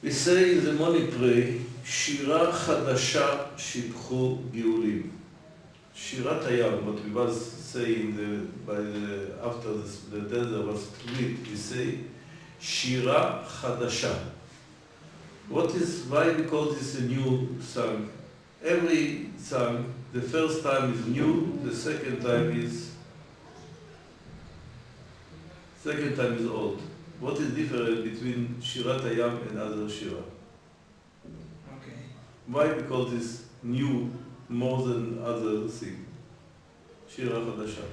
We say in the morning prayer, שירה חדשה שיפחו גאולים. שירת הים, what we was saying after the desert was split, we say שירה חדשה. Why we call this a new song? Every song, the first time is new, the second time is old. What is different between שירת הים and other שירה? Okay. Why we call this new more than other thing? שירה חדשה.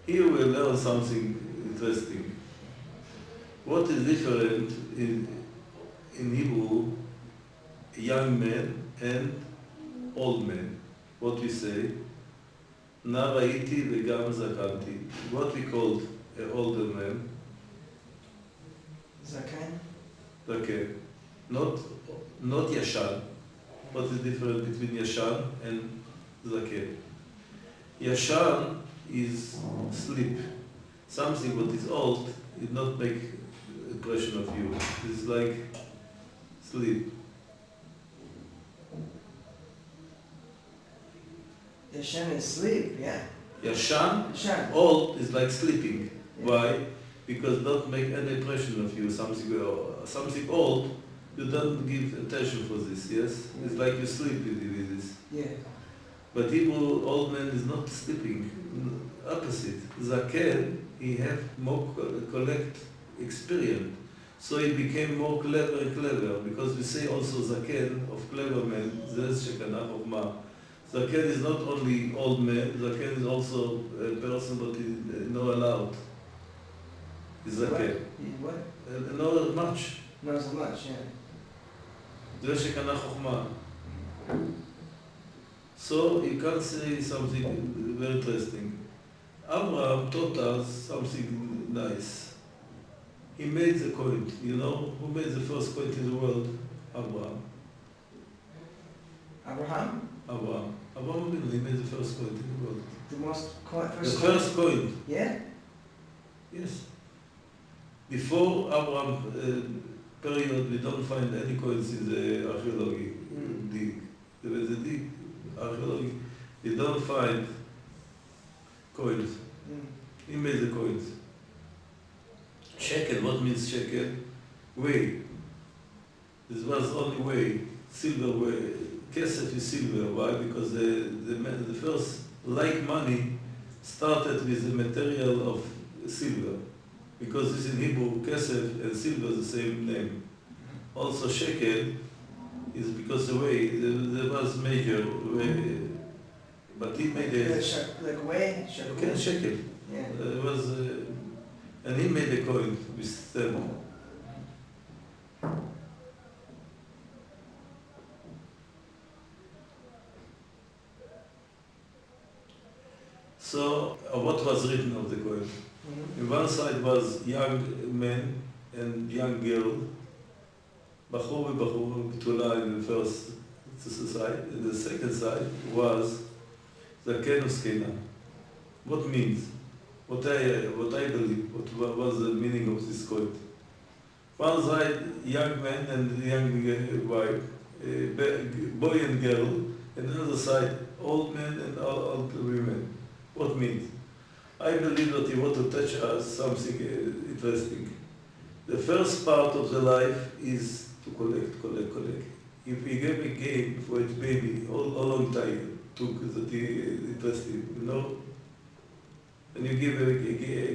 Here we learn something interesting. What is different in Hebrew, young man and old man? What we say? נער הייתי וגם זקנתי. What we call an older man? Zaken? Okay. Not yashan. What is the difference between yashan and zaken? Yashan is sleep. Something what is old did not make impression of you. It's like sleep. Yashan is sleep, yeah. Yashan, Yashan. old is like sleeping. Yeah. Why? Because don't make any impression of you. Something old, you don't give attention for this, yes? It's like you sleep with this. Yeah. But Hebrew old man is not sleeping. Opposite. Zaken, he have more collect experience. So he became more clever and clever. Because we say also Zaken of clever men, Zez Shekanah of Ma. Zaken is not only old man, Zaken is also a person that is know aloud. Is Zaken. What? Know much. Not so much, yeah. Zez Shekanah Chokhmah. So you can say something very interesting. Abraham taught us something nice. He made the coin. You know who made the first coin in the world? Abraham. Abraham? Abraham. Abraham, he made the first coin in the world. The First coin. Yeah? Yes. Before Abraham period, we don't find any coins in the archaeology dig. There is a dig. Archaeology, you don't find coins. He made the coins. Shekel, what means shekel? Way. This was only way, silver way. Kesef is silver. Why? Because the first, like money, started with the material of silver. Because this in Hebrew, kesef and silver is the same name. Also shekel is because the way, there was major way, but he made a... Like way? Okay, shekel. Yeah. There was, and he made a coin with them. So, what was written of the coin? In one side was young man and young girl, בחור ובחור בתולה in the first side, and the second side was זקן וזקנה. What means? What I believe, what was the meaning of this quote? One side, young man and young wife, boy and girl, and another side, old men and old women. What means? I believe that he want to teach us something interesting. The first part of the life is to collect. If we give a game for its baby, how long time took that interesting, you know? And you give a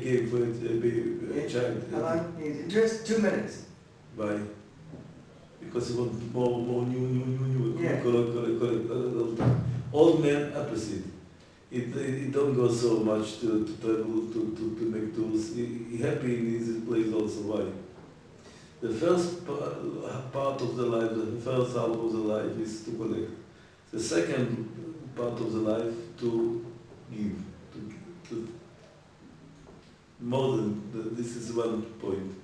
game for its baby, a child. How long? Just 2 minutes. Why? Because you want more new. Yeah. Collect. Old man opposite. It don't go so much to travel to make tours. He happy in his place also. Why? The first part of the life, the first half of the life is to collect. The second part of the life to give. To more than this is one point.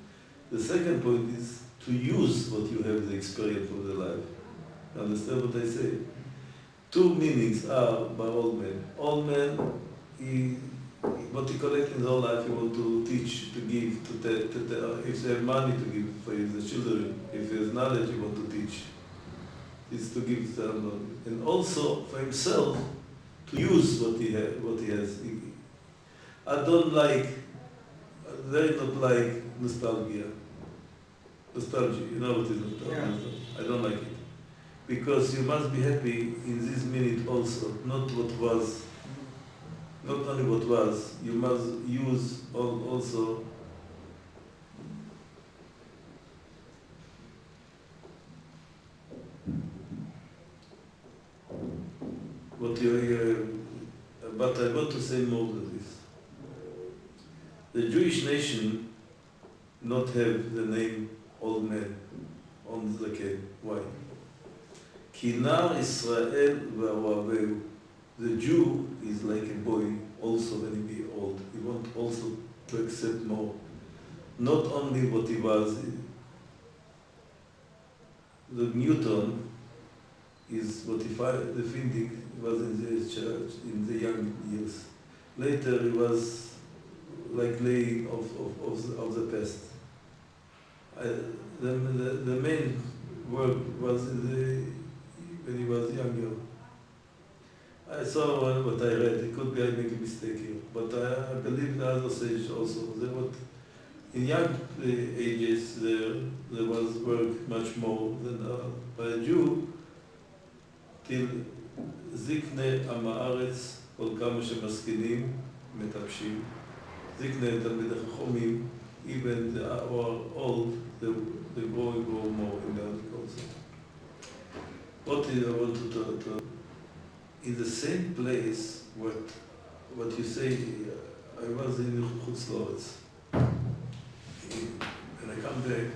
The second point is to use what you have, the experience of the life. Understand what I say? Two meanings are by old man. Old man, what he collects in his whole life, he wants to teach, to give, to tell. If they have money to give for the children, if he has knowledge, he wants to teach. Is to give them, and also for himself to use what he has. I don't like, very not like nostalgia. Nostalgia, you know what is nostalgia? Yeah. I don't like it. Because you must be happy in this minute also, not what was, not only what was, you must use also what you but I want to say more than this. The Jewish nation not have the name old man on the cave. Why? Ki nar Israel v'ahaveu. The Jew is like a boy also when he be old. He want also to accept more. Not only what he was. The Newton is what he found, the thinking was in the church in the young years. Later he was like laying of the past. The main work was when he was younger. I saw what I read. It could be I make a mistake here, but I believe the other sage also. In young ages there was work much more than by a Jew till זקני עם הארץ, כל כמה שמשכילים, מטפשים. זקני תלמיד החכמים, even they are old, they grow more in the also. What I want to in the same place, what you say, I was in חוץ לארץ. When I come back,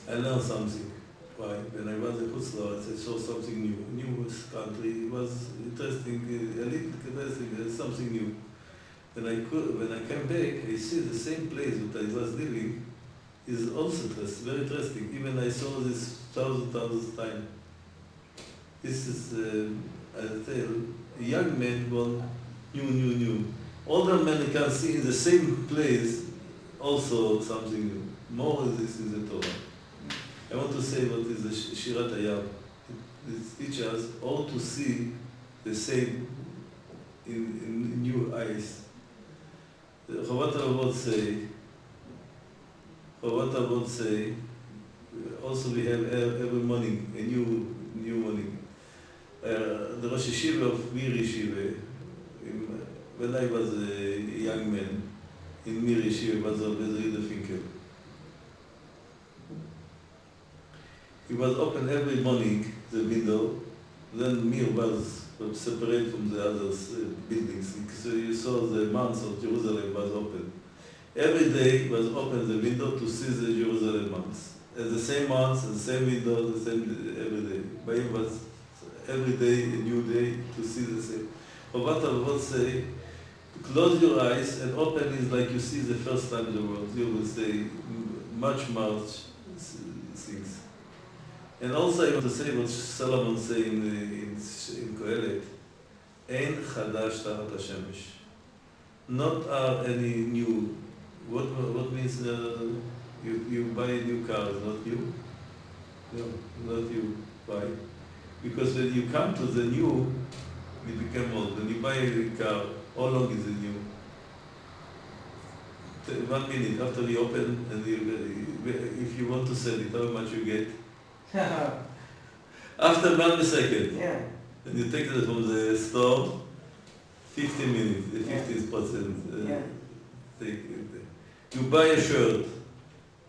I learned something. Why? When I was in חוץ לארץ, I saw something new. New country, it was interesting, a little interesting, something new. When I came back, I see the same place that I was living is also very interesting. Even I saw this thousands times. This is, I tell, a young man want new. Older men can see in the same place also something new. More of this is the Torah. I want to say what is the שירת. It teaches us all to see the same in new eyes. What I would say, also we have every morning, a new morning. The Rosh Yeshiva of Mir Yeshiva, when I was a young man, in Mir Yeshiva was always Rida Finkel. He was open every morning, the window, then Mir was separate from the other buildings. So you saw the months of Jerusalem was open. Every day was open the window to see the Jerusalem months. And the same months, the same window, the same every day. By him was every day a new day to see the same. But what I would say, close your eyes and open is like you see the first time in the world. You will say much things. And also I want to say what Solomon said in Kohelet, Ein Chadash Tachat HaShemesh. Not any new. What means you buy a new car, not you? No, not you buy. Because when you come to the new, you become old. When you buy a car, how long is it new? 1 minute after you open, and if you want to sell it, how much you get? After 1 second. Yeah. And you take it from the store, 15 minutes, 15%. Take it. You buy a shirt,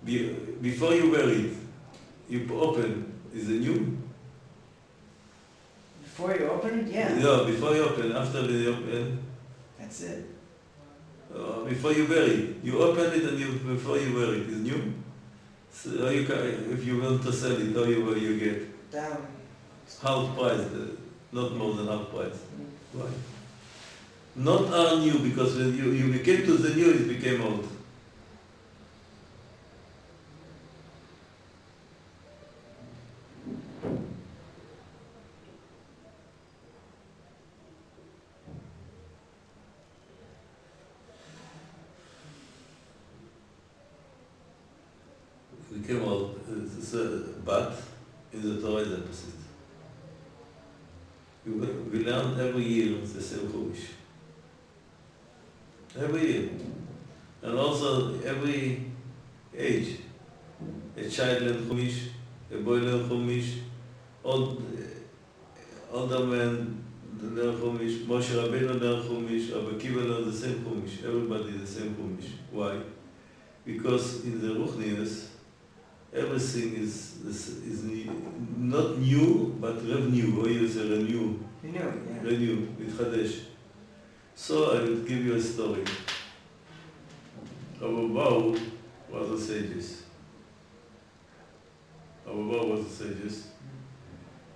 before you wear it, you open, is it new? Before you open it, yeah. Yeah, before you open, after you open. That's it. Before you wear it, you open it and before you wear it, is new? So if you want to sell it, how you get? Down. Half price, not more than half price. Why? Not are new, because when you became to the new, it became old. became old, but in the Torah is opposite. We learn every year the same Chumash. Every year. And also every age. A child learns Chumash, a boy learns Chumash, older men learn Chumash, Moshe Rabbeinu learn Chumash, Rabbi Akiva learn the same Chumash, everybody the same Chumash. Why? Because in the Ruchnius, everything is not new, but renew, or you say renew. Renew, with Chadesh. So I will give you a story. Rabbi Bau was a sages. Rabbi Bau was a sages.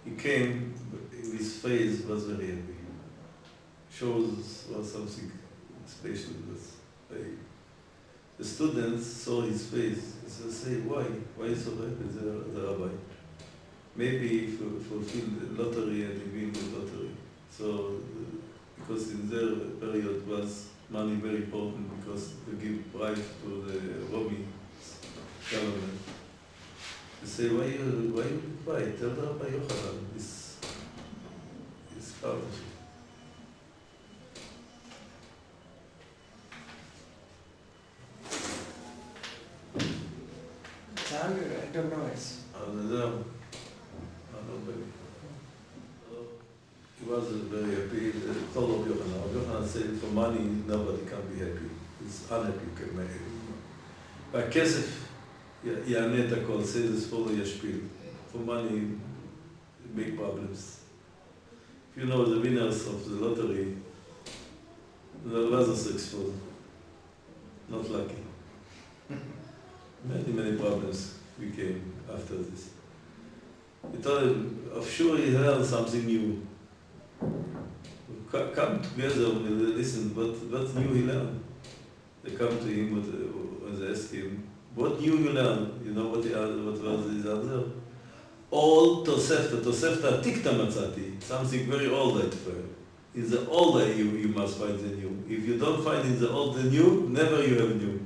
He came, his face was very happy. Shows was something special. The students saw his face. They say, why? Why is so happy, the rabbi? Maybe he fulfilled the lottery and he win the lottery. So, because in their period was money very important because they give bribe to the Romi government. They say, why you buy? Tell the Rabbi Yochanan, this partnership. I don't know it. I don't know, baby. He wasn't very happy. He told Rabbi Yochanan. Rabbi Yochanan said, for money, nobody can be happy. He's unhappy, you can make it. והכסף יענה את הכל, say this for ישפיל. For money, big problems. If you know the winners of the lottery, they were successful, not lucky. Many problems became after this. He told him, I'm sure he heard something new. Come together and listen, what's new he learned? They come to him when they ask him, what new you learned? You know what was his answer? All Tosefta Tikta Matzati, something very old I prefer. In the older you must find the new. If you don't find in the old the new, never you have new.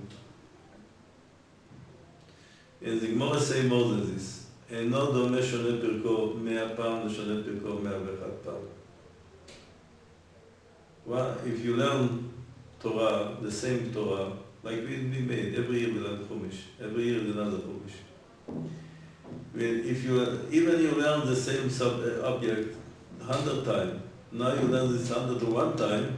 And the Gemara say more than this. אינו דומה שונה פרקו 100 פעם לשונה פרקו 101 פעם. Well, if you learn Torah, the same Torah, like we made, every year we learn Chumash, every year is another Chumash. If you learn the same object 100 times, now you learn this 101 time,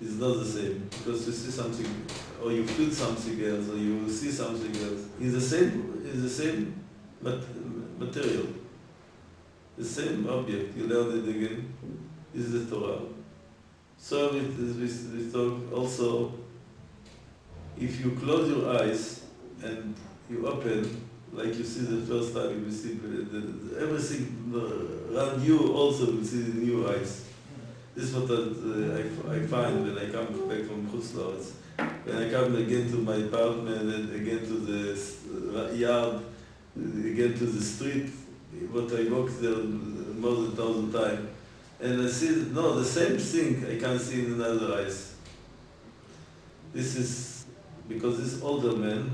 it's not the same, because you see something, or you feel something else, or you see something else. It's the same material, the same object. You learn it again. Is the Torah. So we talk also. If you close your eyes and you open, like you see the first time, you see everything around you also will see the new eyes. This is what I find when I come back from Chutzlaritz. When I come again to my apartment and again to the yard, again to the street, what I walk there more than 1,000 times, and I see, no, the same thing I can see in another eyes. This is because this older man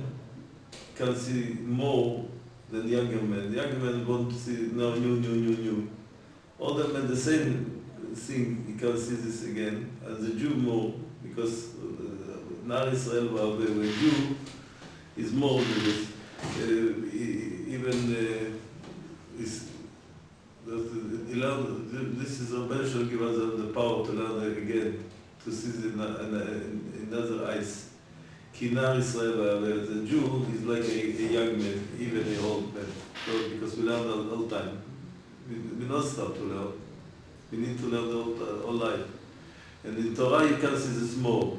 can see more than younger men. Younger men want to see now new. Older men the same thing, he can see this again, and the Jew more, because Nar Israel, where Jew is more than this. This is a Rebbe give us the power to learn again, to see in another eyes. Nar Israel, the Jew is like a young man, even an old man. So, because we learn all the time. We don't stop to learn. We need to learn all life. And in Torah you can see this more.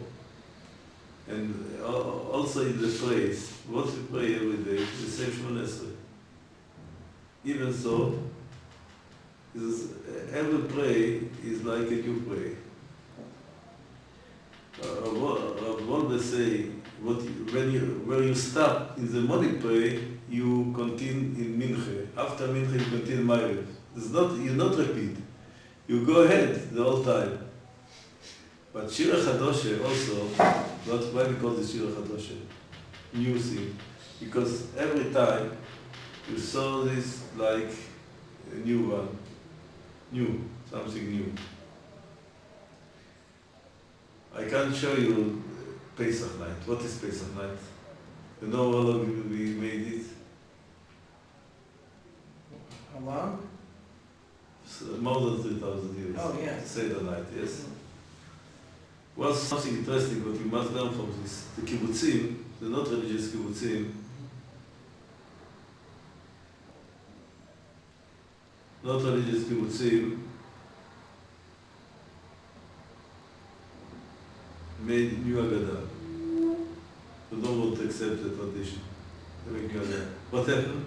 And also in the phrase, what we pray every day, the same Shemon Esrei. Even so, every prayer is like a new prayer. Rav Wolbe say, where you stop in the morning prayer, you continue in Minche. After Minche, you continue Ma'ariv. You not repeat. You go ahead the whole time. But Shira Chadoshe also, why we call this Shira Chadoshe? New thing. because every time you saw this like a new one, something new. I can show you Pesach night. What is Pesach night? You know how long we made it? How long? So more than 3,000 years. Oh, yeah. Seder night, yes. Was something interesting what you must learn from this. The kibbutzim, the not religious kibbutzim, made new Agada. They don't want to accept the tradition. They make new Agada. What happened?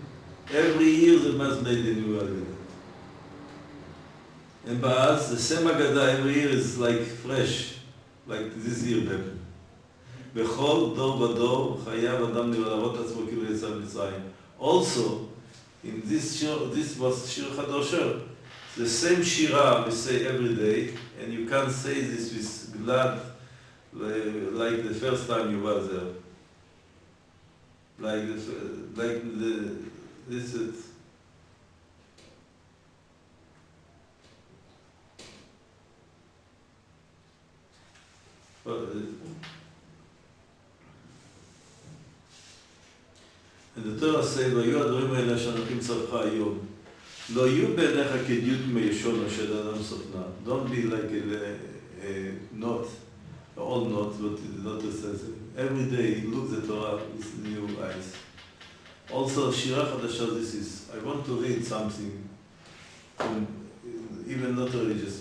Every year the mass made a new Agada. And by us, the same Agada every year is like fresh, like this year happened. בכל דור ודור חייב אדם להראות עצמו כאילו יצא ממצרים. Also, in this was שיר חדשה. The same שירה we say every day, and you can't say this with glad like the first time you were there. This is and the Torah says, לא יהיו הדברים האלה שאנשים צריכה היום. לא יהיו בעיניך כדיוט מישון אשר אדם סופנה. Don't be like a knot, an old knot, but not a sense. Every day you look at the Torah with new eyes. Also, שירה חדשה, this is, I want to read something from even not a religious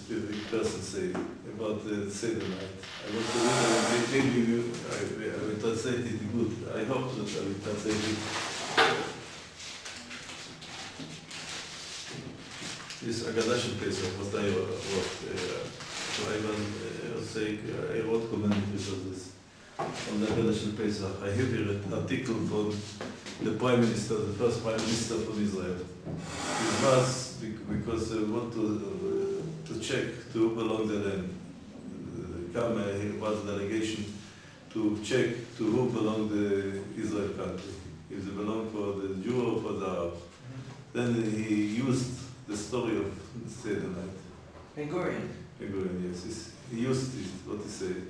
person say about the Seder night. I want to read, maybe I will translate it good. I hope that I will translate it. This Agada של Pesach, what I wrote commentaries on this, on the Agada של Pesach. I have here an article from the Prime Minister, the first Prime Minister from Israel. It was because they want to check to who belongs the land. He was a delegation to check to who belonged the Israel country. If they belong for the Jew or for the Arab. Then he used the story of the Seder night. Ben-Gurion. Ben-Gurion, yes. He used it, what he said.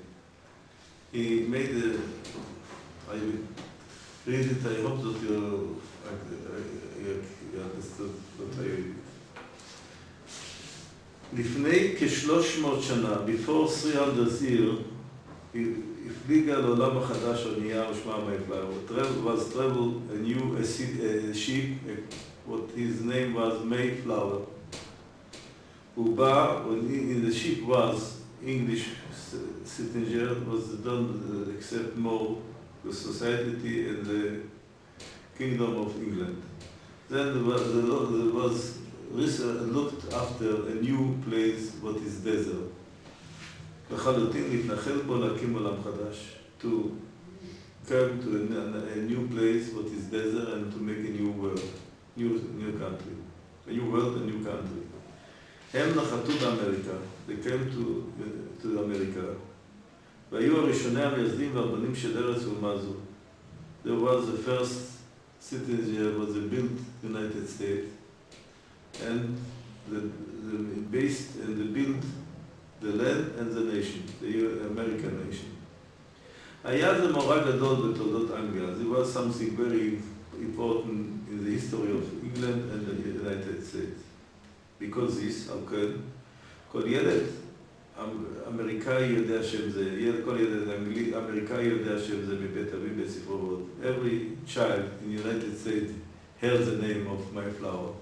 He made I will read it, I hope that you understood what I read. לפני כ-300 שנה, before 300 years, הפליגה לעולם החדש אונייה ושמה Mayflower. Was traveled a new ship, what his name was Mayflower. הוא בא, in the ship was English citizenship, was done accept more the society and the kingdom of England. Then there was looked after a new place, what is desert. לחלוטין להתנחל בו להקים עולם חדש. To come to a new place, what is desert, and to make a new world, new country. A new world, a new country. הם נחתו באמריקה. They came to America. והיו הראשוני המייסדים והרבנים של ארץ אומה זו. There was the first city here was built United States. And they built the land and the nation, the American nation. היה זה מאורע גדול בתולדות אנגליה. It was something very important in the history of England and the United States. Because this, okay, כל ילד אמריקאי יודע שם זה, כל ילד אמריקאי יודע שם זה מבית אביו בספרו ועוד. Every child in the United States heard the name of Mayflower.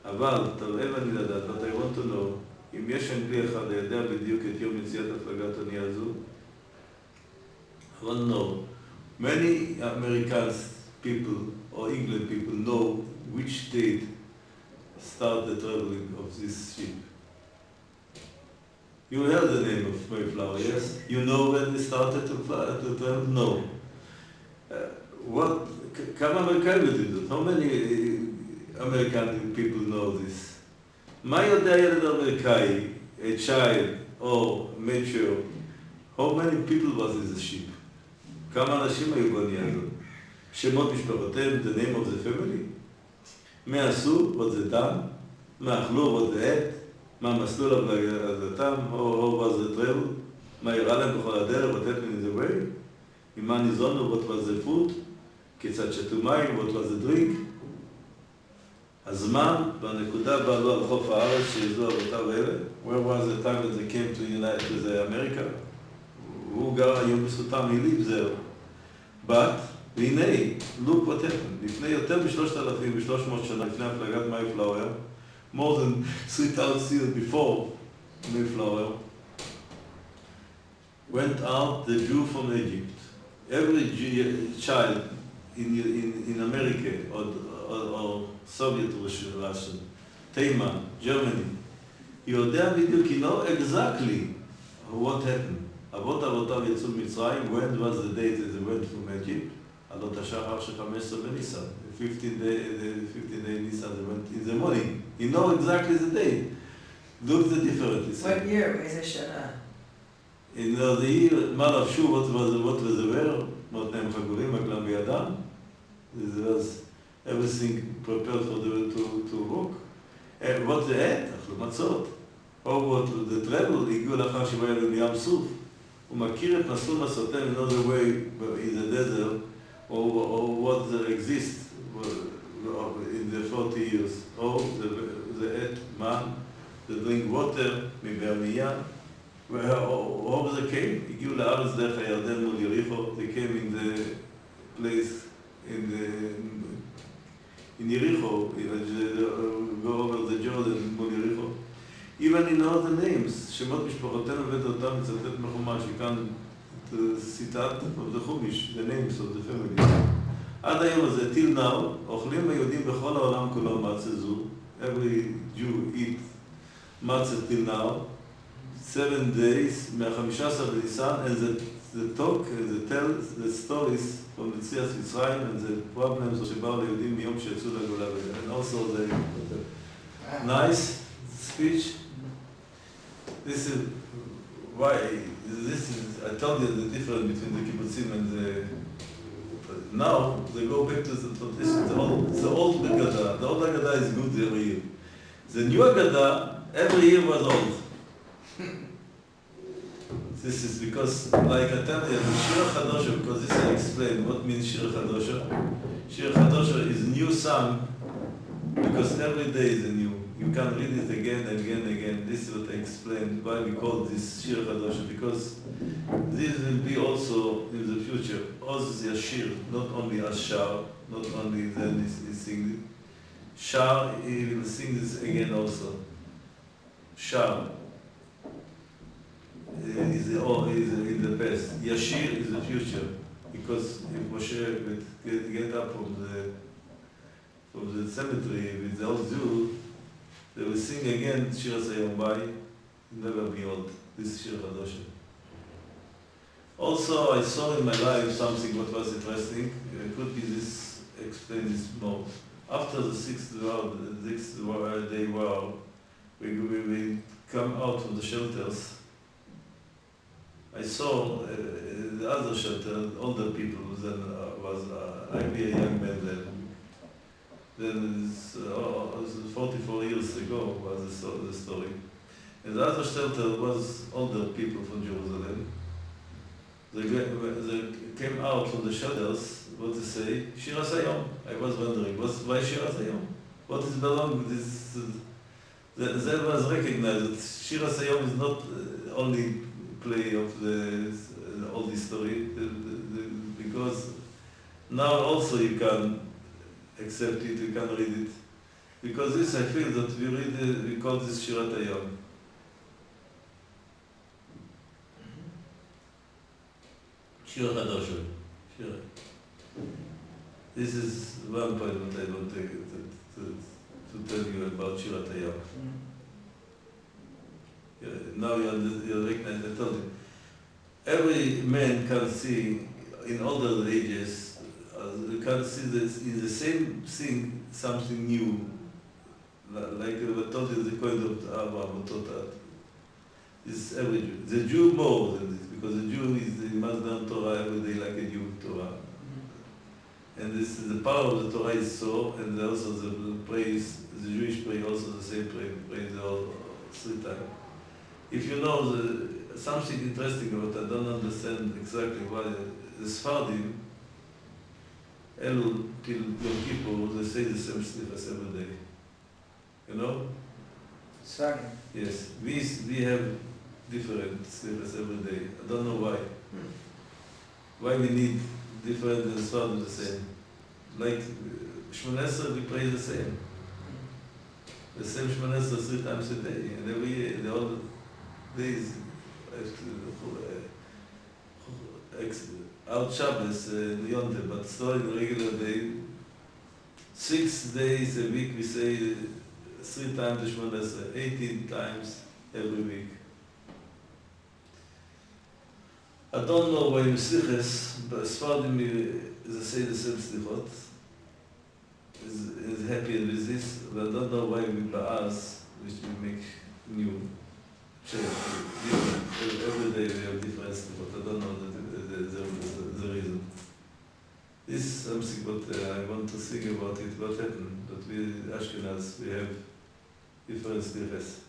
אבל, תראה ואני לדעת, but I want to know, אם יש אנגלי אחד לידע בדיוק את יום יציאת הפלגת האונייה הזו, I want to know, many American people or England people know which date started the traveling of this ship. You heard the name of Mayflower, yes? You know when they started to travel? No. כמה אמריקאים יודעים זאת? How many American people know this? מה יודע ילד אמריקאי, a child or mature, how many people was in the ship? כמה אנשים היו באונייה הזאת? שמות משפחותיהם, the name of the family. מה עשו? what זה done. מה אכלו? what זה עת. מה מסלול עבודתם? how was the travel. מה יראה להם בכל הדרך? what happened in the way. עם מה ניזונו? what was the food. כיצד שתו מים? what was the drink. הזמן והנקודה בעלו על חוף הארץ שיזו אבותיו אלה. Where was the time that they came to America? הוא גר היום בזכותם, he lives there. But, והנה, look what happened. לפני יותר מ-3,300 שנה, לפני הפלגת Mayflower, more than 3,000 years before Mayflower, went out the Jew from Egypt. Every child in America or Soviet Russia, Taiman, Germany, יודע בדיוק, he know exactly what happened. אבותיו יצאו ממצרים, when was the date that they went from Egypt? עלות השחר של 15 בניסן. 15 day Nisan, they went in the morning. You know exactly the date. Look the difference. What year? איזה שנה? In the year, מה לבשו, what was the wear, מותניהם חגורים, רגלם בידם. This was everything prepared for them to walk. What the עת? אכלו מצות. Or what the travel, הגיעו לאחר שבא אליהם ים סוף. הוא מכיר את מסלול מסעותיהם, in other way, in the desert, or what there exists in the 40 years. Or the עת, man, the drink water, מבאר מים. How they came? הגיעו לארץ דרך הירדן מול יריחו. They came in the place, in Yericho, go over the Jordan מול יריחו. Even in all the names, שמות משפחותינו ודעותיו מצטט מחומש, שכאן ציטט of the Chumash, the names of the family. עד היום הזה, till now, אוכלים היהודים בכל העולם כולו מצה זו. Every Jew eat מצה till now. 7 days, מה-15 בניסן, and the talk, and the stories from the Tzias Mitzrayim, and the problems שבאו ליהודים מיום שיצאו לגולה. And also the nice speech. This is why, I told you the difference between the kibbutzim and the... Now, they go back to the tradition, the old Haggadah. The old Haggadah is good every year. The new Haggadah, every year was old. This is because, like I tell you, the Shira Chadosha, because this I explain what means Shira Chadosha. Shira Chadosha is new song, because every day is a new. You can read it again and again and again. This is what I explained, why we call this Shir Chadasha, because this will be also in the future. Also the Shir, not only as Shar, not only then he sing it. Shar, he will sing this again also. Shar is in the past. Yashir is the future, because if Moshe would get up from the cemetery with the old Jew, they will sing again Shira Sayombai, never be old. This is Shira Chadosha. Also, I saw in my life something what was interesting. Could be this, explain this more. After the sixth day war, we come out from the shelters. I saw the other shelter, older people, then was I be a young man then. Then 44 years ago was the story. And the other shelter was older people from Jerusalem. They came out from the shelters, what to say, Shira Sayom. I was wondering, why Shira Sayom? What is belong with this? That was recognized that Shira Sayom is not only play of all this story, because now also you can accept it, you can read it. Because this, I feel that we call this Shirat Hayom. Shira Chadosha. Shira. This is one point that I want to tell you about Shirat Hayom. Now you recognize, I told you. Every man can see in older ages, you can see this in the same thing, something new. Like I told you, the point of Abraham taught that. It's every Jew. The Jew more than this, because a Jew he must learn Torah every day like a Jew Torah. And this the power of the Torah is so, and also the praise, the Jewish prayer also the same praise all 3 times. If you know something interesting about, I don't understand exactly why the Sephardim, Elul till Yom Kippur, they say the same slichas every day. You know? Sorry. Yes, we have different slichas every day. I don't know why. Why we need different and Sephardim the same. Like Shmon Esrei, we pray the same. The same Shmon Esrei 3 times a day, and every all days out Shabbos, Yonte, but still in regular day, 6 days a week we say 3 times the Shmon Esrei, 18 times every week. I don't know why in Slichas, but Sephardim they say the same Slichot, is happy with this, but I don't know why we Ba'az, which we make new, change, different. Every day we have different Slichot. I don't know the reason. This is something what I want to think about it, what happened, but we Ashkenaz, we have different Slichas.